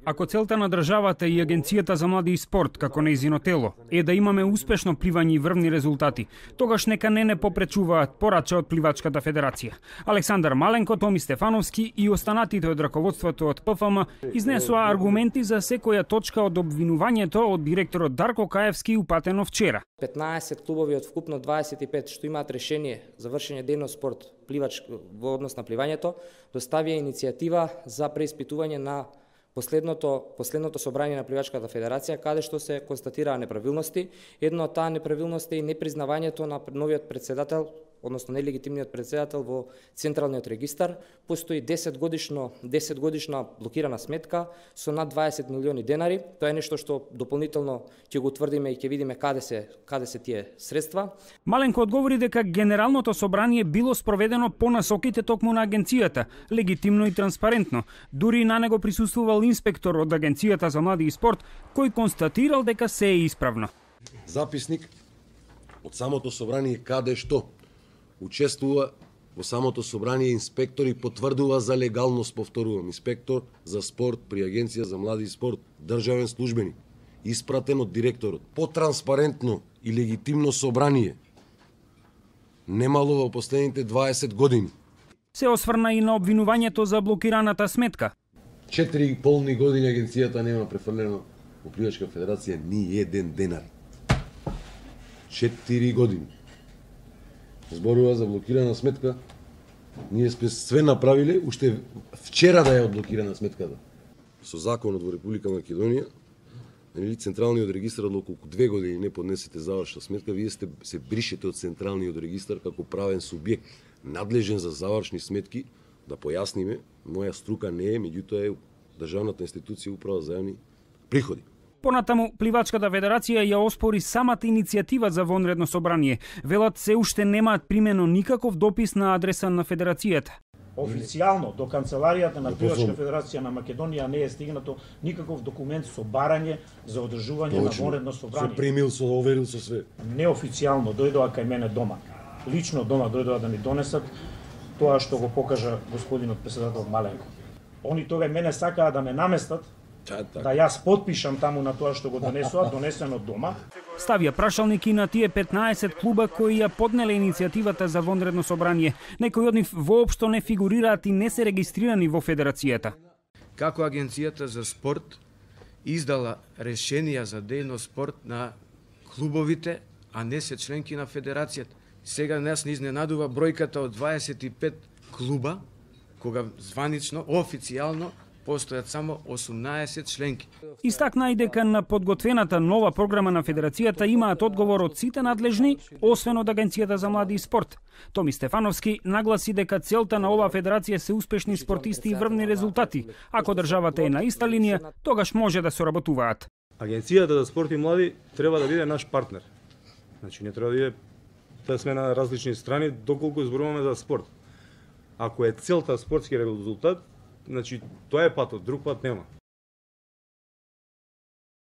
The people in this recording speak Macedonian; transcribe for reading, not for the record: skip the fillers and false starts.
Ако целта на државата и Агенцијата за млади и спорт, како нејзино тело, е да имаме успешно пливање и врвни резултати, тогаш нека не попречуваат порача од Пливачката федерација. Александар Маленко, Томи Стефановски и останатите од раководството од ПФМ изнесоа аргументи за секоја точка од обвинувањето од директорот Дарко Каевски упатено вчера. 15 клубови од вкупно 25 што имаат решение за вршење дејност спорт пливач во однос на пливањето, доставија иницијатива за преиспитување на последното собрание на Пливачката федерација, каде што се констатираа неправилности. Една од таа неправилност е и непризнавањето на новиот председател, односно нелегитимниот председател во Централниот регистар. Постои 10 годишна блокирана сметка со над 20 милиони денари. Тоа е нешто што дополнително ќе го утврдиме и ќе видиме каде се тие средства. Маленко одговори дека генералното собрание било спроведено по насоките токму на агенцијата, легитимно и транспарентно. Дури на него присуствувал инспектор од Агенцијата за млади и спорт, кој констатирал дека се е исправно. Записник од самото собрание каде што учествува во самото собрание инспектори потврдува за легалност, повторувам, инспектор за спорт при Агенција за млади и спорт, државен службеник, испратен од директорот. По-транспарентно и легитимно собрание немало во последните 20 години. Се осврна и на обвинувањето за блокираната сметка. 4 полни години агенцијата нема префрлено во Пливачка федерација ни еден денар. 4 години. Зборува за блокирана сметка. Ние сме све направиле, уште вчера да е одблокирана сметката. Со законот во Република Македонија, Централниот регистар од околку 2 години не поднесете завршна сметка, вие се бришете од Централниот регистар како правен субјект, надлежен за завршни сметки. Да појасниме, моја струка не е, меѓутоа е државната институција Управа за јавни приходи. Понатаму, Пливачката федерација ја оспори самата иницијатива за вонредно собрание. Велат се уште немаат примено никаков допис на адреса на федерацијата. Официјално до канцеларијата на Пливачка федерација на Македонија не е стигнато никаков документ со барање за одржување на вонредно собрание. Со примил, со оверил, со све. Неофицијално дојдоа кај мене дома. Лично дома дојдоа да ми донесат тоа што го покажа господинот председател Маленко. Они тога мене сакаа да ме наместат, да јас подпишам таму на тоа што го донесоа, донесено дома. Ставија прашалник и на тие 15 клуба кои ја поднеле иницијативата за вонредно собрание. Некои од нив воопшто не фигурираат и не се регистрирани во федерацијата. Како Агенцијата за спорт издала решенија за дејност спорт на клубовите, а не се членки на федерацијата. Сега нас не изненадува бројката од 25 клуба, кога званично, официјално, постојат само 18 членки. Истакна и дека на подготвената нова програма на федерацијата имаат одговор од сите надлежни, освен од Агенцијата за млади и спорт. Томи Стефановски нагласи дека целта на оваа федерација се успешни спортисти и врвни резултати. Ако државата е на иста линија, тогаш може да соработуваат. Агенцијата за спорт и млади треба да биде наш партнер. Значи не треба да биде да сме на различни страни доколку зборуваме за спорт. Ако е целта спортски резултат, значи тоа е патот, друг пат нема.